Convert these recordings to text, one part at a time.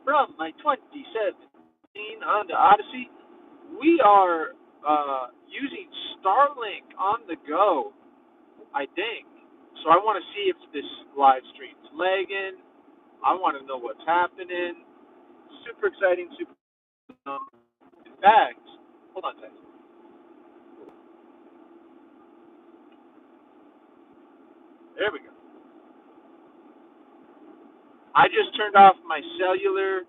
from my 2017 Honda Odyssey. We are using Starlink on the go, I think. So I want to see if this live stream's lagging. I want to know what's happening. Super exciting, super. In fact, hold on a second. There we go. I just turned off my cellular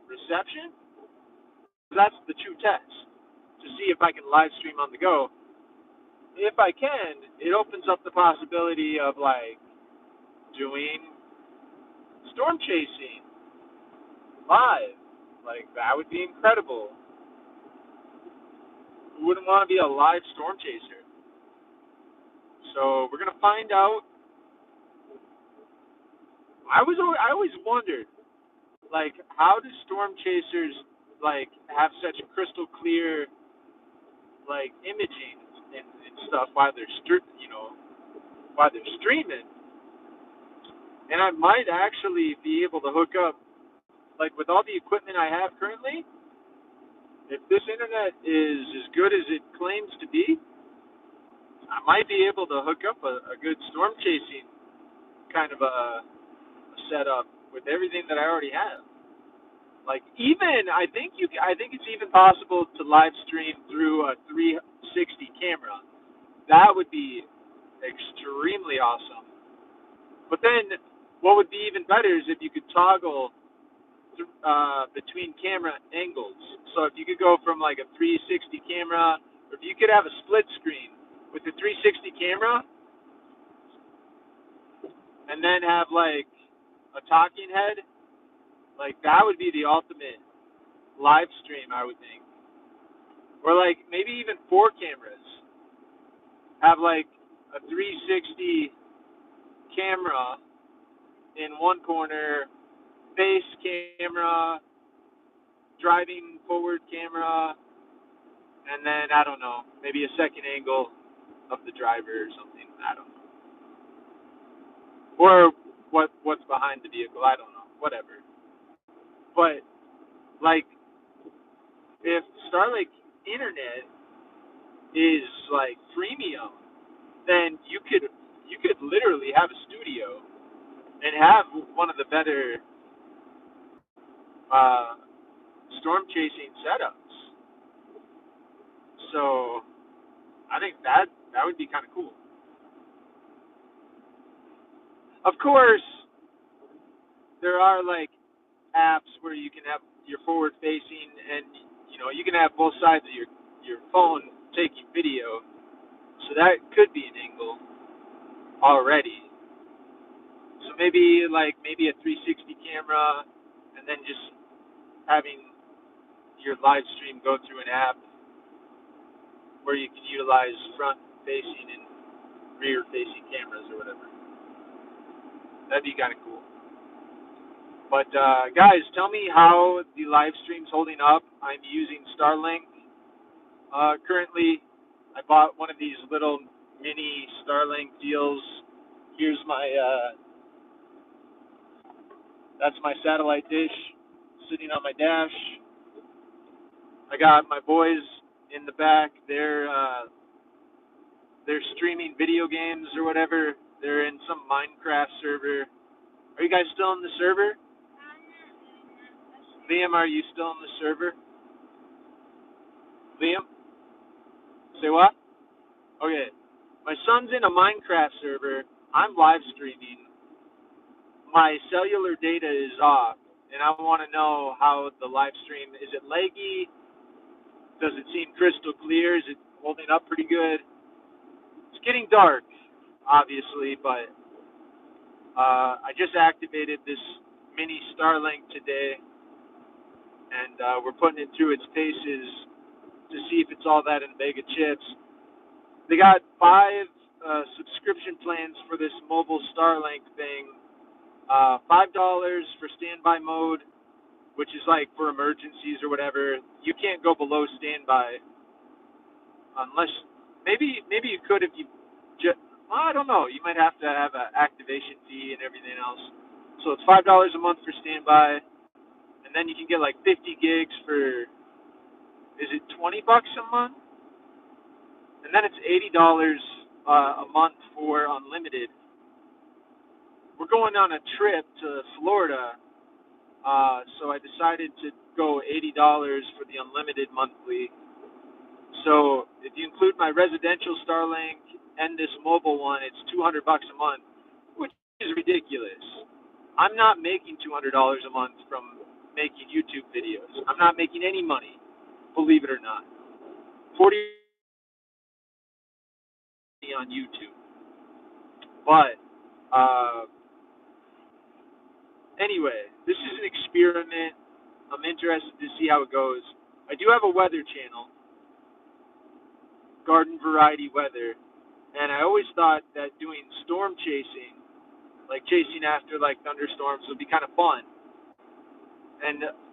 reception. That's the true test to see if I can live stream on the go. If I can, it opens up the possibility of like doing storm chasing live. Like that would be incredible. Who wouldn't want to be a live storm chaser? So we're gonna find out. I always wondered like how do storm chasers like have such crystal clear like imaging and stuff while they're while they're streaming. And I might actually be able to hook up like with all the equipment I have currently. If this internet is as good as it claims to be, I might be able to hook up a good storm chasing kind of a setup with everything that I already have. Like even I think it's even possible to live stream through a 360 camera. That would be extremely awesome. But then what would be even better is if you could toggle between camera angles. So if you could go from like a 360 camera, or if you could have a split screen with the 360 camera, and then have like a talking head, like that would be the ultimate live stream, I would think. Or like maybe even four cameras. Have like a 360 camera in one corner, face camera, driving forward camera, and then I don't know, maybe a second angle of the driver or something. I don't know. Or what's behind the vehicle. I don't know. Whatever. But like if Starlink internet is like premium, then you could literally have a studio and have one of the better uh, storm chasing setups. So I think that would be kind of cool. Of course, there are like apps where you can have your forward facing and you can have both sides of your phone taking video. So that could be an angle already. So maybe a 360 camera and then just having your live stream go through an app where you can utilize front facing and rear facing cameras or whatever. That'd be kind of cool. But guys, tell me how the live stream's holding up. I'm using Starlink currently. I bought one of these little mini Starlink deals. Here's my that's my satellite dish sitting on my dash. I got my boys in the back. They're streaming video games or whatever. They're in some Minecraft server. Are you guys still in the server? Liam, are you still in the server? Liam, say what? Okay. My son's in a Minecraft server. I'm live streaming. My cellular data is off, and I want to know how the live stream is. It laggy? Does it seem crystal clear? Is it holding up pretty good? It's getting dark, obviously, but I just activated this mini Starlink today, and we're putting it through its paces to see if it's all that in a bag of chips. They got 5 subscription plans for this mobile Starlink thing. $5 for standby mode, which is like for emergencies or whatever. You can't go below standby unless maybe you could if you just. Well, I don't know. You might have to have an activation fee and everything else. So it's $5 a month for standby, and then you can get like 50 gigs for, is it $20 a month? And then it's $80 a month for unlimited. We're going on a trip to Florida, so I decided to go $80 for the unlimited monthly. So if you include my residential Starlink and this mobile one, it's $200 a month, which is ridiculous. I'm not making $200 a month from making YouTube videos. I'm not making any money, believe it or not. 40 on YouTube. But anyway, this is an experiment. I'm interested to see how it goes. I do have a weather channel, Garden Variety Weather, and I always thought that doing storm chasing, like chasing after like thunderstorms, would be kind of fun.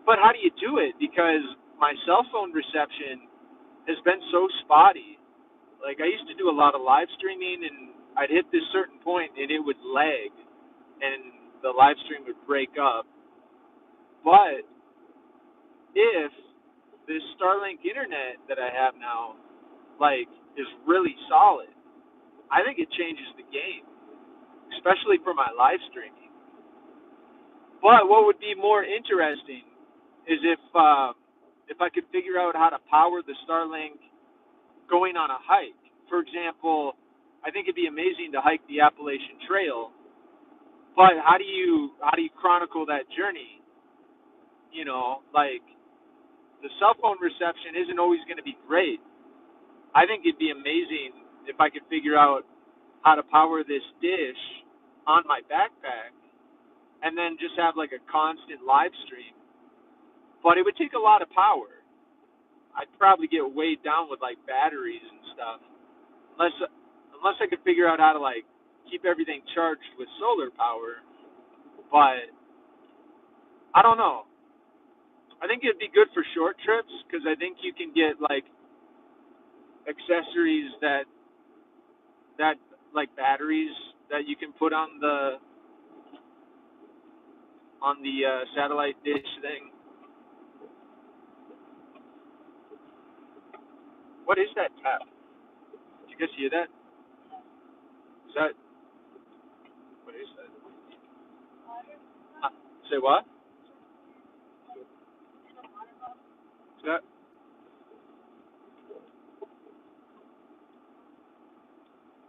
But how do you do it? Because my cell phone reception has been so spotty. Like I used to do a lot of live streaming, and I'd hit this certain point, and it would lag, and the live stream would break up. But if this Starlink internet that I have now, like, is really solid, I think it changes the game, especially for my live streaming. But what would be more interesting is if I could figure out how to power the Starlink going on a hike. For example, I think it'd be amazing to hike the Appalachian Trail, but how do you chronicle that journey? You know, like the cell phone reception isn't always going to be great. I think it'd be amazing if I could figure out how to power this dish on my backpack and then just have like a constant live stream. But it would take a lot of power. I'd probably get weighed down with like batteries and stuff. Unless I could figure out how to like keep everything charged with solar power. But I don't know. I think it'd be good for short trips because I think you can get like accessories that like batteries that you can put on the satellite dish thing. What is that tap? Did you guys hear that? Is that what is that? Say what? Is that?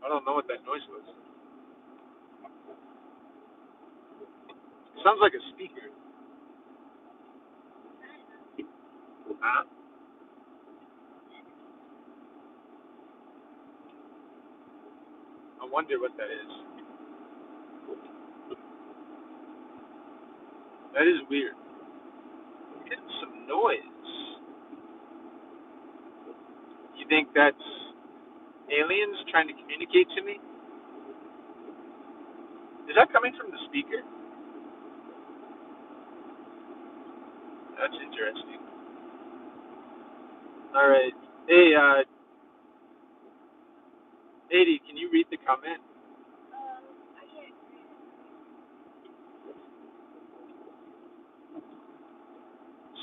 I don't know what that noise was. It sounds like a speaker. Huh? I wonder what that is. That is weird. I'm getting some noise. You think that's aliens trying to communicate to me? Is that coming from the speaker? That's interesting. All right. Hey, 80, can you read the comment?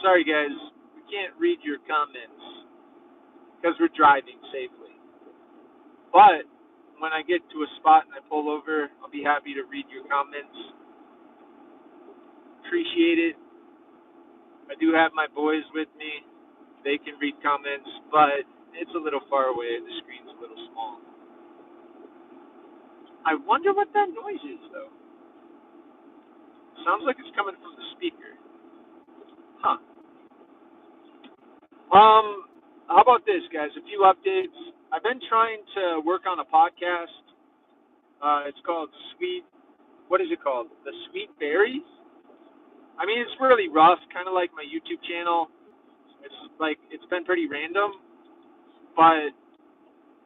Sorry, guys. We can't read your comments because we're driving safely. But when I get to a spot and I pull over, I'll be happy to read your comments. Appreciate it. I do have my boys with me. They can read comments, but it's a little far away. The screen's a little small. I wonder what that noise is, though. Sounds like it's coming from the speaker. Huh. How about this, guys? A few updates. I've been trying to work on a podcast. It's called Sweet. What is it called? The Sweet Berries. I mean, it's really rough, kind of like my YouTube channel. It's been pretty random, but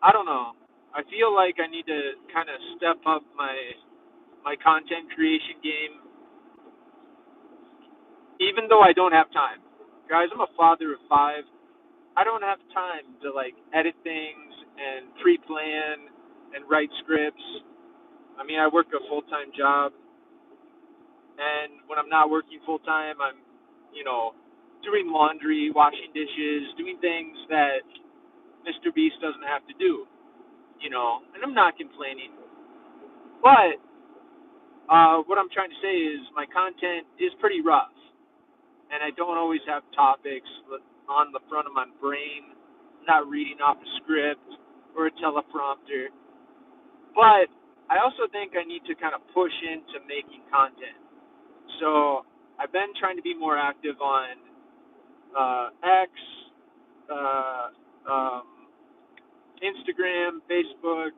I don't know. I feel like I need to kind of step up my content creation game, even though I don't have time. Guys, I'm a father of 5. I don't have time to like edit things and pre-plan and write scripts. I mean, I work a full-time job, And when I'm not working full time, I'm, doing laundry, washing dishes, doing things that Mr. Beast doesn't have to do, and I'm not complaining. But what I'm trying to say is my content is pretty rough, and I don't always have topics on the front of my brain, not reading off a script or a teleprompter. But I also think I need to kind of push into making content. So I've been trying to be more active on X, uh, um, Instagram, Facebook,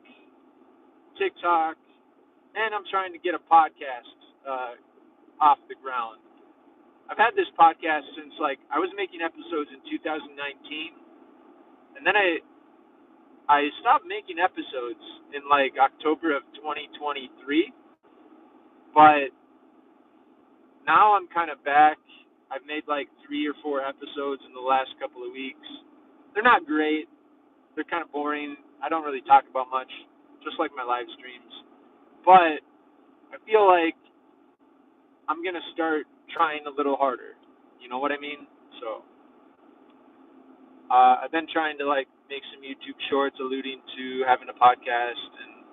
TikTok, and I'm trying to get a podcast off the ground. I've had this podcast since I was making episodes in 2019, and then I stopped making episodes in October of 2023, but now I'm kind of back. I've made 3 or 4 episodes in the last couple of weeks. They're not great. They're kind of boring. I don't really talk about much, just like my live streams. But I feel like I'm going to start trying a little harder. You know what I mean? So I've been trying to make some YouTube shorts alluding to having a podcast and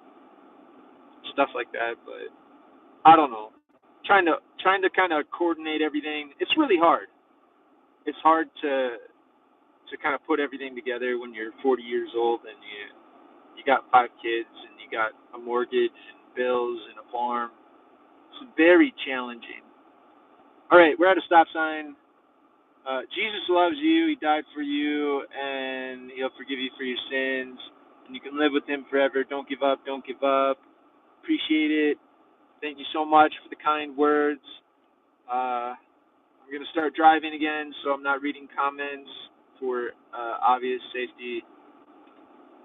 stuff like that, but I don't know. Trying to kind of coordinate everything. It's really hard. It's hard to kind of put everything together when you're 40 years old and you got 5 kids and you got a mortgage and bills and a farm. It's very challenging. All right, we're at a stop sign. Jesus loves you. He died for you, and he'll forgive you for your sins. And you can live with him forever. Don't give up. Don't give up. Appreciate it. Thank you so much for the kind words. I'm going to start driving again, so I'm not reading comments for obvious safety.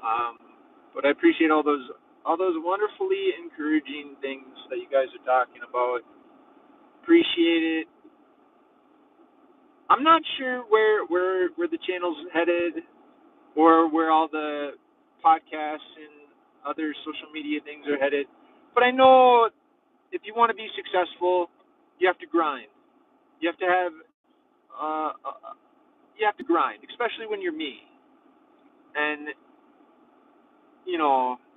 Um, but I appreciate all those wonderfully encouraging things that you guys are talking about. Appreciate it. I'm not sure where the channel's headed or where all the podcasts and other social media things are headed. But I know if you want to be successful, you have to grind. You have to have you have to grind, especially when you're me. And you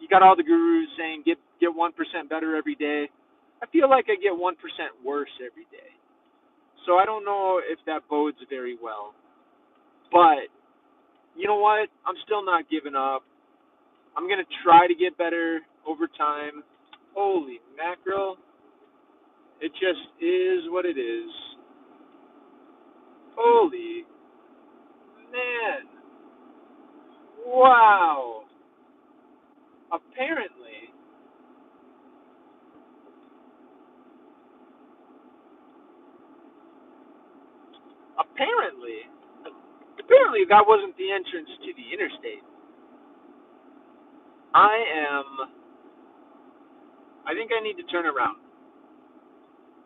got all the gurus saying get 1% better every day. I feel like I get 1% worse every day. So I don't know if that bodes very well. But you know what? I'm still not giving up. I'm going to try to get better over time. Holy mackerel. It just is what it is. Holy man. Wow. Apparently, apparently, apparently that wasn't the entrance to the interstate. I am, I think I need to turn around.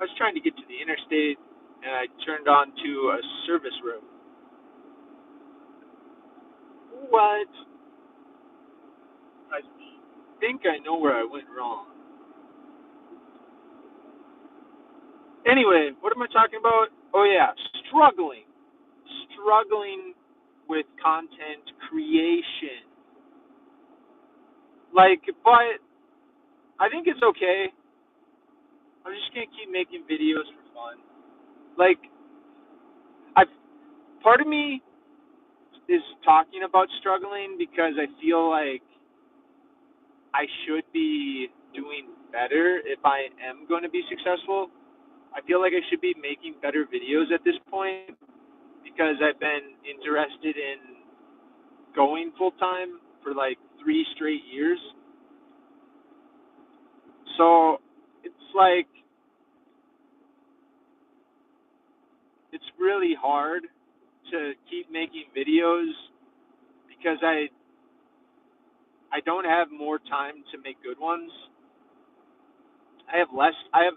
I was trying to get to the interstate and I turned onto a service road. What? I think I know where I went wrong. Anyway, what am I talking about? Oh yeah, struggling with content creation. But I think it's okay. I'm just gonna keep making videos for fun. Like, I part of me is talking about struggling because I feel like I should be doing better if I am going to be successful. I feel like I should be making better videos at this point because I've been interested in going full time for 3 straight years. So it's it's really hard to keep making videos because I don't have more time to make good ones. I have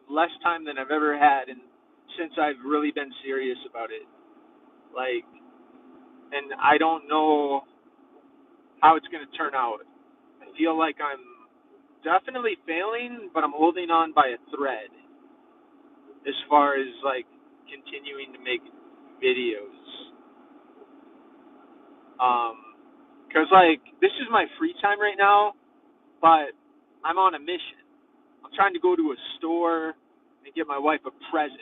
less time than I've ever had and since I've really been serious about it. Like and I don't know how it's going to turn out. I feel like I'm definitely failing, but I'm holding on by a thread. as far as like continuing to make videos. Cause like this is my free time right now, but I'm on a mission. I'm trying to go to a store and get my wife a present.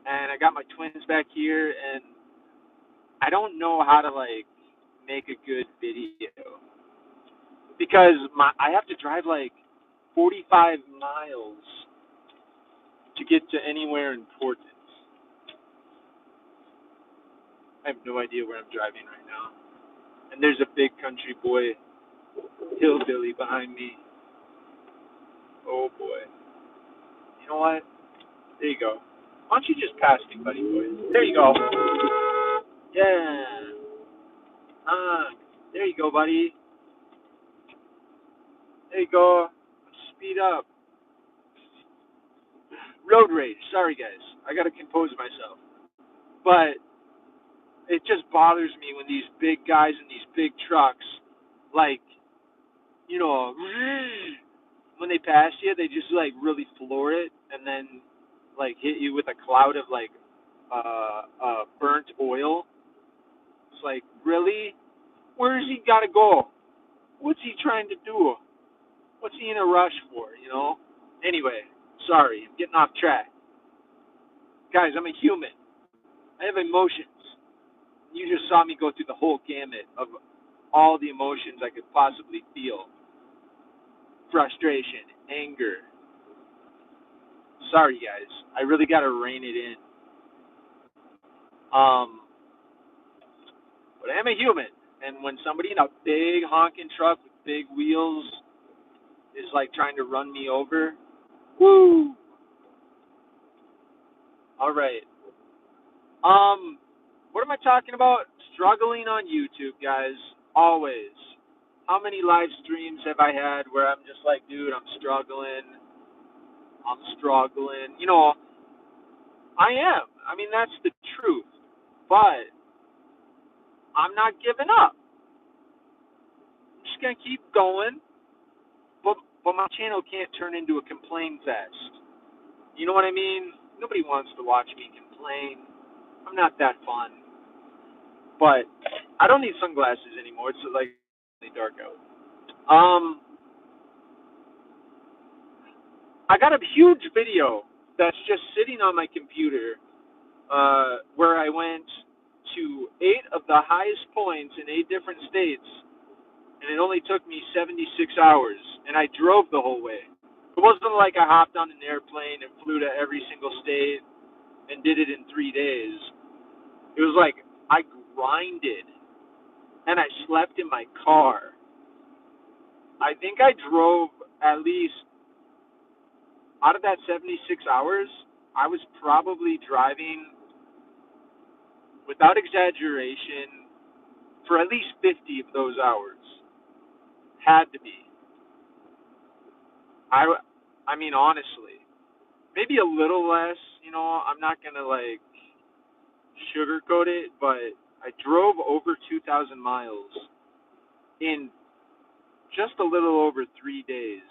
And I got my twins back here, and I don't know how to like make a good video because I have to drive like 45 miles to get to anywhere important. I have no idea where I'm driving right now. And there's a big country boy hillbilly behind me. Oh boy. You know what? There you go. Why don't you just pass me, buddy boy? There you go. Yeah. There you go, buddy. There you go. Speed up. Road rage. Sorry, guys. I gotta compose myself. But it just bothers me when these big guys in these big trucks, like, you know, when they pass you, they just like really floor it and then like hit you with a cloud of like burnt oil. It's like, really? Where does he gotta go? What's he trying to do? What's he in a rush for? You know? Anyway, sorry, I'm getting off track. Guys, I'm a human. I have emotions. You just saw me go through the whole gamut of all the emotions I could possibly feel. Frustration, anger. Sorry, guys. I really got to rein it in. But I am a human. And when somebody in a big honking truck with big wheels is like trying to run me over, woo! All right. What am I talking about? Struggling on YouTube, guys. Always. How many live streams have I had where I'm just like, dude, I'm struggling. You know, I am. I mean, that's the truth. But I'm not giving up. I'm just going to keep going. But my channel can't turn into a complain fest. You know what I mean? Nobody wants to watch me complain. I'm not that fun. But I don't need sunglasses anymore. It's like really dark out. I got a huge video that's just sitting on my computer where I went to 8 of the highest points in 8 different states, and it only took me 76 hours, and I drove the whole way. It wasn't like I hopped on an airplane and flew to every single state and did it in 3 days. It was like I grinded, and I slept in my car. I think I drove at least, out of that 76 hours, I was probably driving, without exaggeration, for at least 50 of those hours. Had to be. I mean, honestly, maybe a little less. You know, I'm not gonna like sugarcoat it, but I drove over 2,000 miles in just a little over 3 days.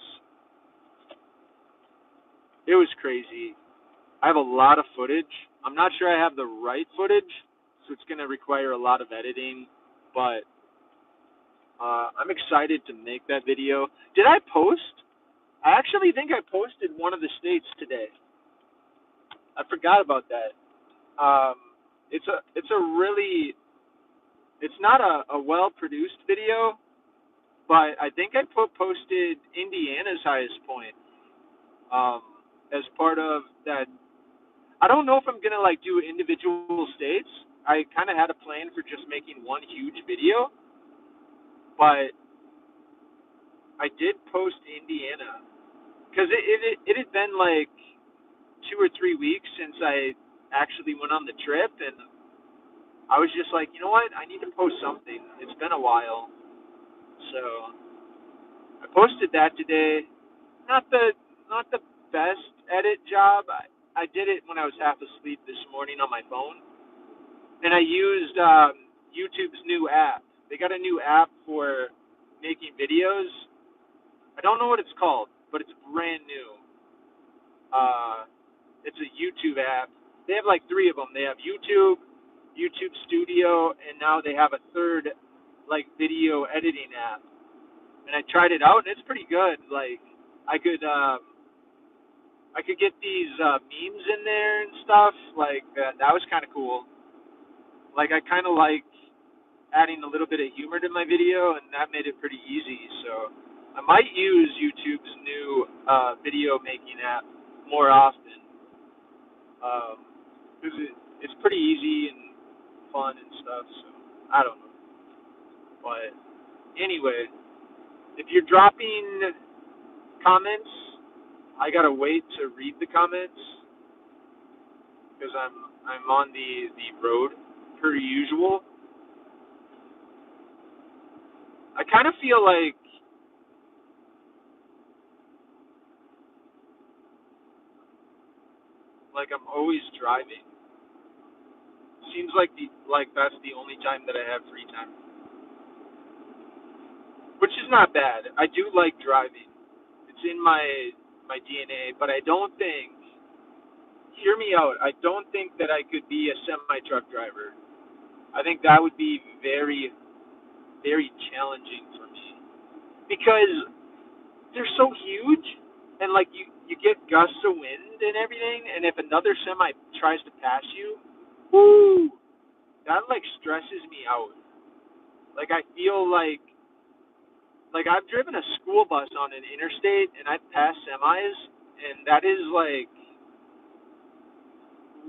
It was crazy. I have a lot of footage. I'm not sure I have the right footage, so it's gonna require a lot of editing, but I'm excited to make that video. Did I post? I actually think I posted one of the states today. I forgot about that. Um, it's not a well produced video, but I think I posted Indiana's highest point um, as part of that. I don't know if I'm gonna like do individual states. I kind of had a plan for just making one huge video, but I did post Indiana because it had been like 2 or 3 weeks since I actually went on the trip, and I was just like, you know what? I need to post something. It's been a while, so I posted that today. Not the best edit job. I did it when I was half asleep this morning on my phone, and I used YouTube's new app. They got a new app for making videos. I don't know what it's called, but it's brand new. It's a YouTube app. They have like three of them. They have YouTube, YouTube Studio, and now they have a third like video editing app. And I tried it out, and it's pretty good. Like I could I could get these memes in there and stuff. Like that was kind of cool. Like I kind of like adding a little bit of humor to my video, and that made it pretty easy. So I might use YouTube's new video making app more often because it's pretty easy and fun and stuff. So I don't know. But anyway, if you're dropping comments, I gotta wait to read the comments because I'm on the road per usual. I kind of feel like I'm always driving. Seems like that's the only time that I have free time, which is not bad. I do like driving. It's in my DNA, but I don't think. Hear me out. I don't think that I could be a semi truck driver. I think that would be very very challenging for me because they're so huge, and like you get gusts of wind and everything, and if another semi tries to pass you, whoo, that like stresses me out. Like I feel like I've driven a school bus on an interstate and I've passed semis, and that is like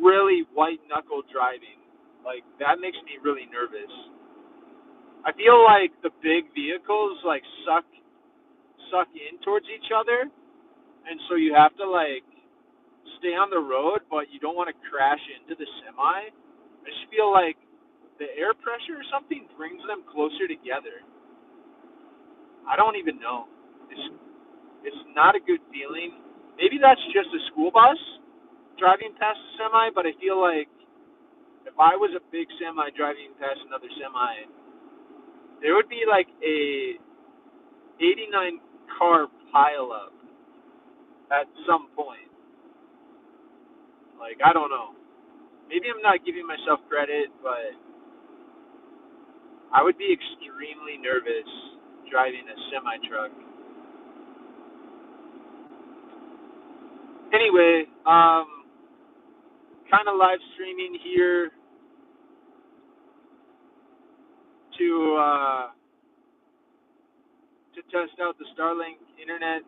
really white knuckle driving. Like that makes me really nervous. I feel like the big vehicles like suck in towards each other, and so you have to like stay on the road, but you don't want to crash into the semi. I just feel like the air pressure or something brings them closer together. I don't even know. It's it's not a good feeling. Maybe that's just a school bus driving past a semi, but I feel like if I was a big semi driving past another semi, there would be like a 89 car pileup at some point. Like I don't know. Maybe I'm not giving myself credit, but I would be extremely nervous driving a semi truck. Anyway, kind of live streaming here to uh, to test out the Starlink internet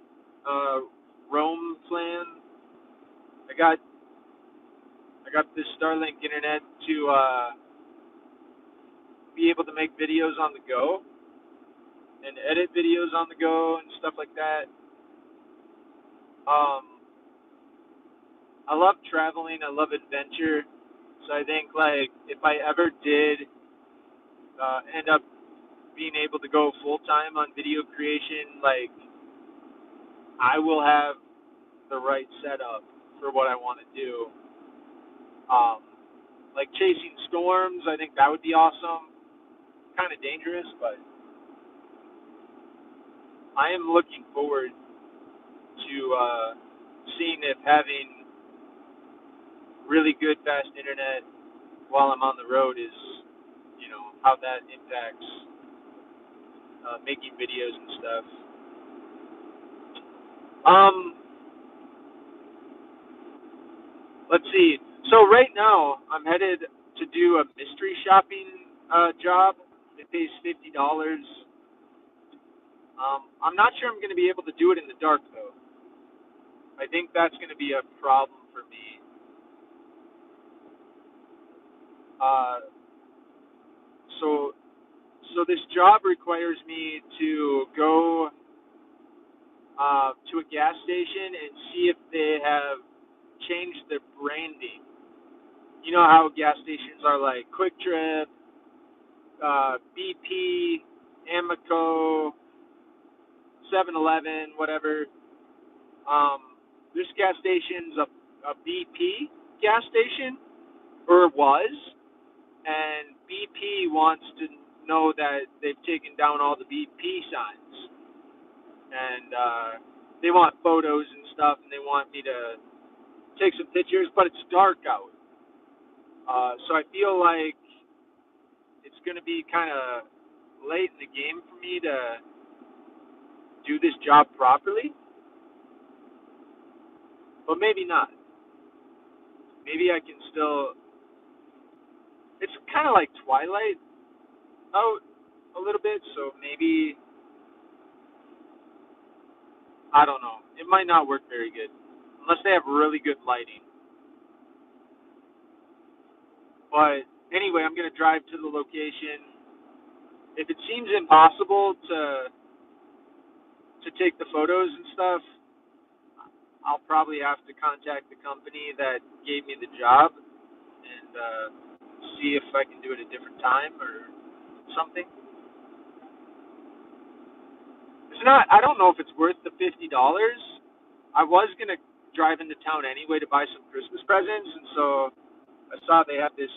uh, roam plan. I got I got this Starlink internet to be able to make videos on the go and edit videos on the go and stuff like that. Um, I love traveling. I love adventure. So I think like if I ever did end up being able to go full time on video creation, like I will have the right setup for what I want to do. Um, like chasing storms, I think that would be awesome. Kind of dangerous, but I am looking forward to seeing if having really good fast internet while I'm on the road is, how that impacts making videos and stuff. Um, let's see. So right now I'm headed to do a mystery shopping job. It pays $50. I'm not sure I'm going to be able to do it in the dark though. I think that's going to be a problem for me. Uh, so so this job requires me to go to a gas station and see if they have changed their branding. You know how gas stations are like Quick Trip, BP, Amoco, 7-Eleven, whatever. This gas station's a BP gas station, or was, and BP wants to know that they've taken down all the BP signs, and they want photos and stuff, and they want me to take some pictures, but it's dark out. So I feel like it's going to be kind of late in the game for me to do this job properly, but maybe not. Maybe I can still. It's kind of like twilight out a little bit, so maybe I don't know. It might not work very good unless they have really good lighting. But anyway, I'm gonna drive to the location. If it seems impossible to take the photos and stuff, I'll probably have to contact the company that gave me the job and see if I can do it a different time or something. It's not. I don't know if it's worth the $50. I was gonna drive into town anyway to buy some Christmas presents, and so I saw they had this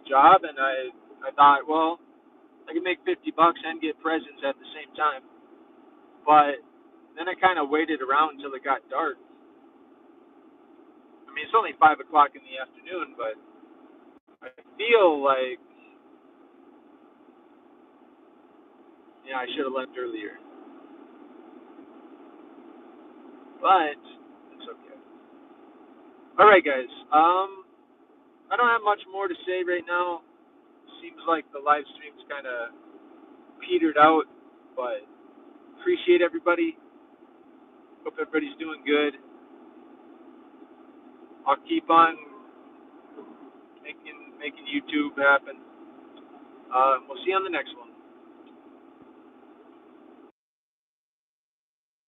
job, and I thought, well, I can make $50 and get presents at the same time. But then I kind of waited around until it got dark. I mean, it's only 5 o'clock in the afternoon, but I feel like I should have left earlier. But it's okay. All right, guys. I don't have much more to say right now. Seems like the live stream's kind of petered out, but appreciate everybody. Hope everybody's doing good. I'll keep on making YouTube happen. We'll see you on the next one.